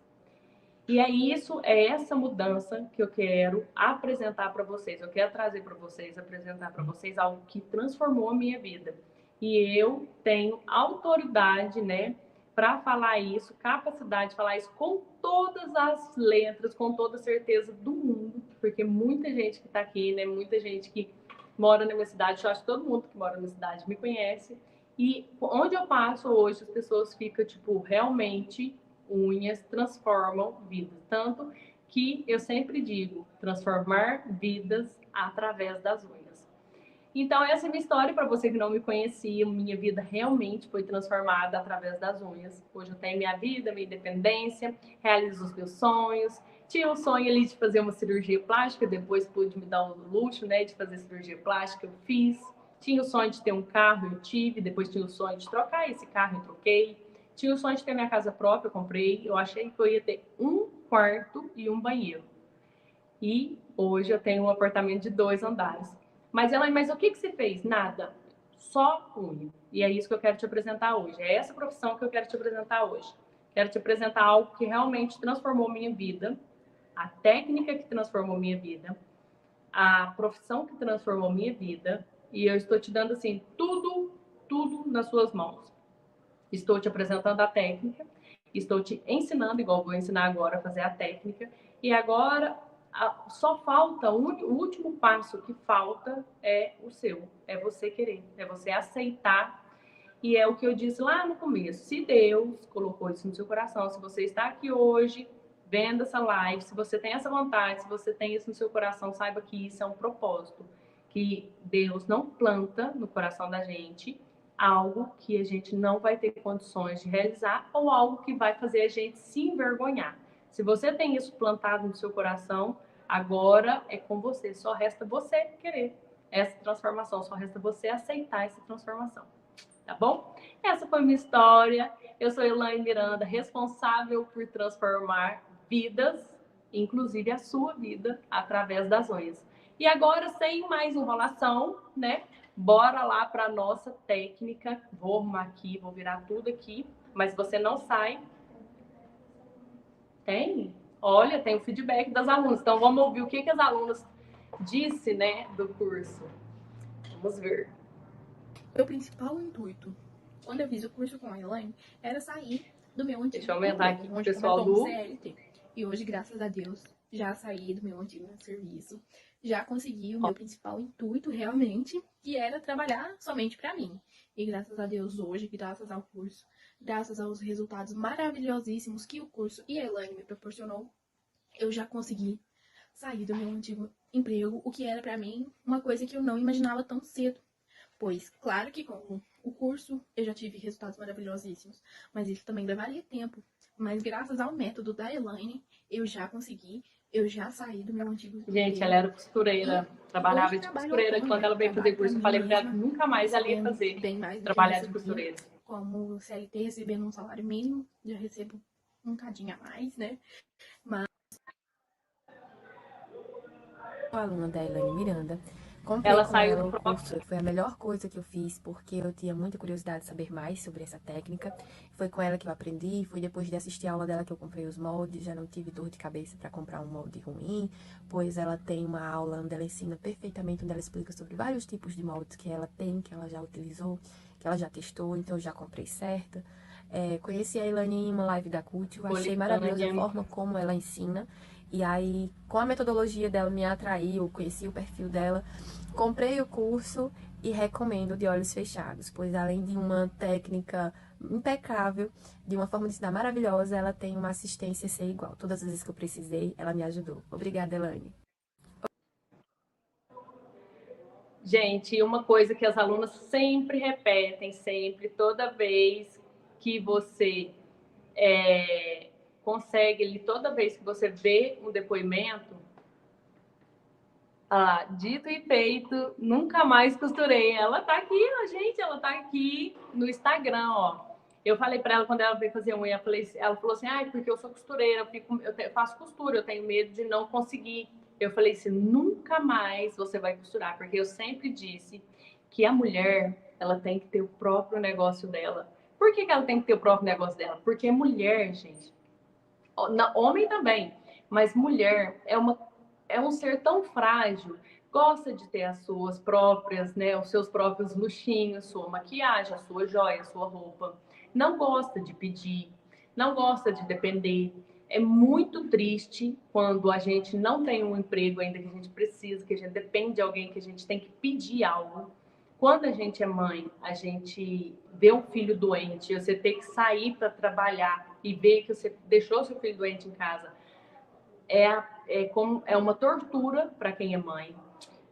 E é essa mudança que eu quero apresentar para vocês. Eu quero trazer para vocês, apresentar para vocês algo que transformou a minha vida. E eu tenho autoridade, né, para falar isso, capacidade de falar isso com todas as letras, com toda a certeza do mundo, porque muita gente que está aqui, né, muita gente que mora na minha cidade, eu acho que todo mundo que mora na minha cidade me conhece, e onde eu passo hoje, as pessoas ficam, tipo, realmente, unhas transformam vidas, tanto que eu sempre digo, transformar vidas através das unhas. Então, essa é a minha história. Para você que não me conhecia, minha vida realmente foi transformada através das unhas. Hoje eu tenho minha vida, minha independência, realizo os meus sonhos. Tinha o sonho ali de fazer uma cirurgia plástica, depois pude me dar o luxo, né, de fazer cirurgia plástica, eu fiz. Tinha o sonho de ter um carro, eu tive. Depois tinha o sonho de trocar esse carro, eu troquei. Tinha o sonho de ter minha casa própria, eu comprei. Eu achei que eu ia ter um quarto e um banheiro. E hoje eu tenho um apartamento de 2 andares. Mas o que você fez? Nada. Só unha. E é isso que eu quero te apresentar hoje. É essa profissão que eu quero te apresentar hoje. Quero te apresentar algo que realmente transformou minha vida, a técnica que transformou minha vida, a profissão que transformou minha vida. E eu estou te dando, assim, tudo nas suas mãos. Estou te apresentando a técnica, estou te ensinando, igual vou ensinar agora a fazer a técnica. E agora só falta, o último passo que falta é o seu, é você querer, é você aceitar. E é o que eu disse lá no começo: se Deus colocou isso no seu coração, se você está aqui hoje vendo essa live, se você tem essa vontade, se você tem isso no seu coração, saiba que isso é um propósito, que Deus não planta no coração da gente algo que a gente não vai ter condições de realizar ou algo que vai fazer a gente se envergonhar. Se você tem isso plantado no seu coração, agora é com você, só resta você querer essa transformação, só resta você aceitar essa transformação, tá bom? Essa foi minha história. Eu sou Elaine Miranda, responsável por transformar vidas, inclusive a sua vida, através das unhas. E agora, sem mais enrolação, né? Bora lá para a nossa técnica. Vou arrumar aqui, vou virar tudo aqui, mas você não sai. Tem? Olha, tem o feedback das alunas. Então, vamos ouvir o que as alunas disse, né, do curso. Vamos ver. Meu principal intuito, quando eu fiz o curso com a Elaine, era sair do meu antigo Deixa eu aumentar aqui onde pessoal como do CLT. E hoje, graças a Deus, já saí do meu antigo serviço. Já consegui o meu principal intuito, realmente, que era trabalhar somente para mim. E graças a Deus, hoje, graças ao curso, graças aos resultados maravilhosíssimos que o curso e a Elaine me proporcionou, eu já consegui sair do meu antigo emprego, o que era para mim uma coisa que eu não imaginava tão cedo. Pois, claro que com o curso eu já tive resultados maravilhosíssimos, mas isso também levaria tempo. Mas graças ao método da Elaine, eu já consegui, eu já saí do meu antigo emprego. Gente, ela era costureira, trabalhava de costureira. Quando ela veio fazer curso, eu falei pra ela que nunca mais ela ia fazer, trabalhar de costureira. Como CLT, recebendo um salário mínimo, já recebo um cadinho a mais, né? Mas Sou aluna da Elaine Miranda, Comprei Ela com saiu ela do o próprio. curso, foi a melhor coisa que eu fiz, porque eu tinha muita curiosidade de saber mais sobre essa técnica. Foi com ela que eu aprendi, foi depois de assistir a aula dela que eu comprei os moldes, já não tive dor de cabeça para comprar um molde ruim, pois ela tem uma aula onde ela ensina perfeitamente, onde ela explica sobre vários tipos de moldes que ela tem, que ela já utilizou, que ela já testou, então eu já comprei certa. Conheci a Elaine em uma live da CUT, eu achei maravilhosa a Coletânea. forma como ela ensina. E aí, com a metodologia dela, me atraiu, conheci o perfil dela, comprei o curso e recomendo de olhos fechados, pois além de uma técnica impecável, de uma forma de ensinar maravilhosa, ela tem uma assistência sem igual. Todas as vezes que eu precisei, ela me ajudou. Obrigada, Elaine. Gente, uma coisa que as alunas sempre repetem, sempre, toda vez que você consegue, toda vez que você vê um depoimento, dito e feito, nunca mais costurei. Ela tá aqui, ó, gente, ela tá aqui no Instagram, ó. Eu falei para ela quando ela veio fazer unha, ela falou assim, porque eu sou costureira, eu faço costura, eu tenho medo de não conseguir. Eu falei assim, nunca mais você vai costurar, porque eu sempre disse que a mulher, ela tem que ter o próprio negócio dela. Por que ela tem que ter o próprio negócio dela? Porque mulher, gente, homem também, mas mulher é um ser tão frágil, gosta de ter as suas próprias, né, os seus próprios luxinhos, sua maquiagem, a sua joia, a sua roupa. Não gosta de pedir, não gosta de depender. É muito triste quando a gente não tem um emprego ainda que a gente precisa, que a gente depende de alguém, que a gente tem que pedir algo. Quando a gente é mãe, a gente vê um filho doente, você tem que sair para trabalhar e ver que você deixou seu filho doente em casa, é uma tortura para quem é mãe.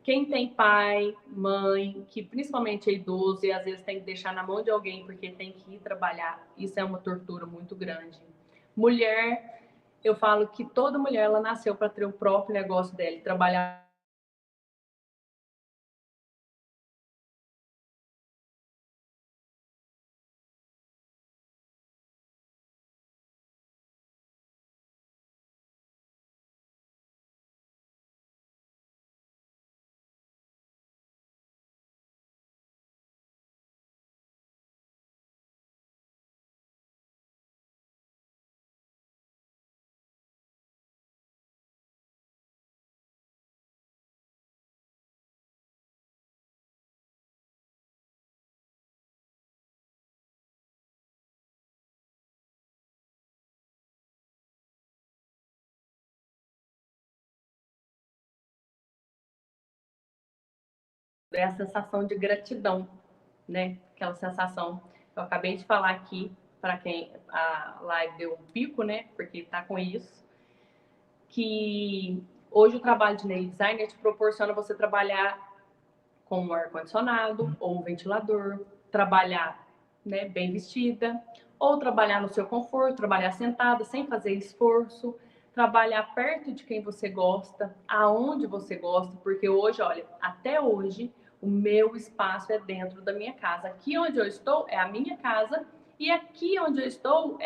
Quem tem pai, mãe, que principalmente é idoso e às vezes tem que deixar na mão de alguém porque tem que ir trabalhar, isso é uma tortura muito grande. Mulher, eu falo que toda mulher ela nasceu para ter o próprio negócio dela, trabalhar é a sensação de gratidão, né? Aquela sensação. Eu acabei de falar aqui, para quem a live deu um pico, né? Porque tá com isso, que hoje o trabalho de nail designer te proporciona você trabalhar com um ar-condicionado ou um ventilador, trabalhar, né, bem vestida, ou trabalhar no seu conforto, trabalhar sentada, sem fazer esforço, trabalhar perto de quem você gosta, aonde você gosta, porque hoje, olha, até hoje, o meu espaço é dentro da minha casa. Aqui onde eu estou é a minha casa e aqui onde eu estou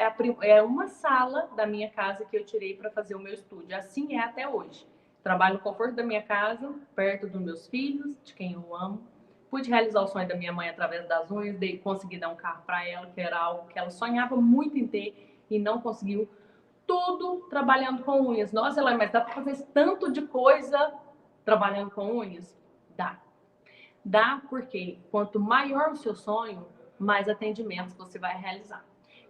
é uma sala da minha casa que eu tirei para fazer o meu estúdio. Assim é até hoje. Trabalho no conforto da minha casa, perto dos meus filhos, de quem eu amo. Pude realizar o sonho da minha mãe através das unhas, consegui dar um carro para ela, que era algo que ela sonhava muito em ter e não conseguiu. Tudo trabalhando com unhas. Nossa, Elaine, mas dá para fazer tanto de coisa trabalhando com unhas? Dá. Dá porque quanto maior o seu sonho, mais atendimentos você vai realizar.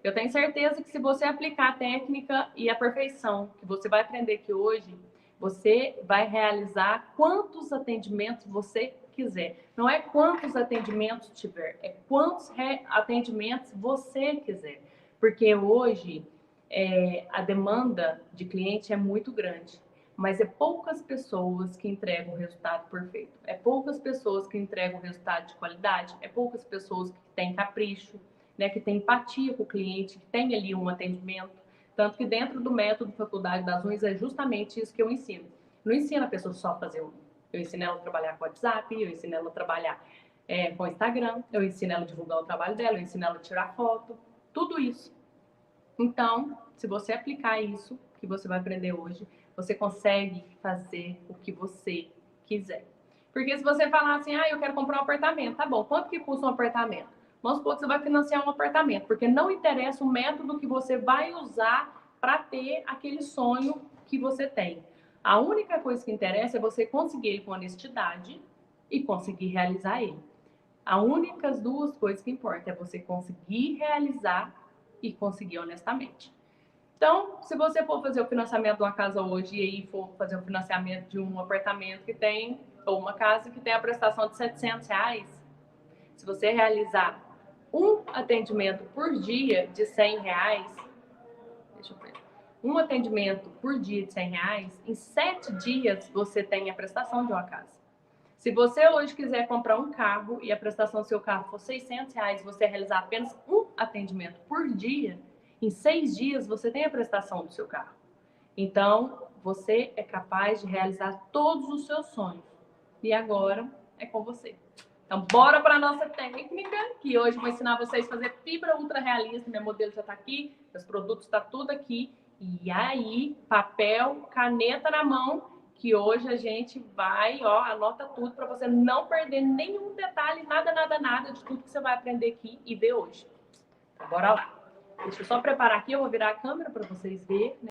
Eu tenho certeza que se você aplicar a técnica e a perfeição que você vai aprender aqui hoje, você vai realizar quantos atendimentos você quiser. Não é quantos atendimentos tiver, é quantos atendimentos você quiser. Porque hoje a demanda de cliente é muito grande, mas é poucas pessoas que entregam o resultado perfeito. É poucas pessoas que entregam o resultado de qualidade, é poucas pessoas que têm capricho, né, que têm empatia com o cliente, que tem ali um atendimento. Tanto que dentro do método Faculdade das Unhas é justamente isso que eu ensino. Não ensino a pessoa só a fazer unha. Eu ensino ela a trabalhar com WhatsApp, eu ensino ela a trabalhar com Instagram, eu ensino ela a divulgar o trabalho dela, eu ensino ela a tirar foto, tudo isso. Então, se você aplicar isso que você vai aprender hoje, você consegue fazer o que você quiser. Porque se você falar assim, eu quero comprar um apartamento, tá bom, quanto que custa um apartamento? Vamos supor que você vai financiar um apartamento, porque não interessa o método que você vai usar para ter aquele sonho que você tem. A única coisa que interessa é você conseguir ele com honestidade e conseguir realizar ele. As únicas duas coisas que importam é você conseguir realizar e conseguir honestamente. Então, se você for fazer o financiamento de uma casa hoje e aí for fazer o financiamento de um apartamento que tem, ou uma casa que tem a prestação de R$700, se você realizar um atendimento por dia de R$100, deixa eu ver, um atendimento por dia de R$100, em 7 dias você tem a prestação de uma casa. Se você hoje quiser comprar um carro e a prestação do seu carro for R$600, você realizar apenas um atendimento por dia, em 6 dias você tem a prestação do seu carro. Então, você é capaz de realizar todos os seus sonhos. E agora é com você. Então, bora para a nossa técnica, que hoje eu vou ensinar vocês a fazer fibra ultra realista. Meu modelo já está aqui, meus produtos estão tudo aqui. E aí, papel, caneta na mão, que hoje a gente vai, anota tudo para você não perder nenhum detalhe, nada de tudo que você vai aprender aqui e ver hoje. Então, bora lá. Deixa eu só preparar aqui, eu vou virar a câmera para vocês verem, né?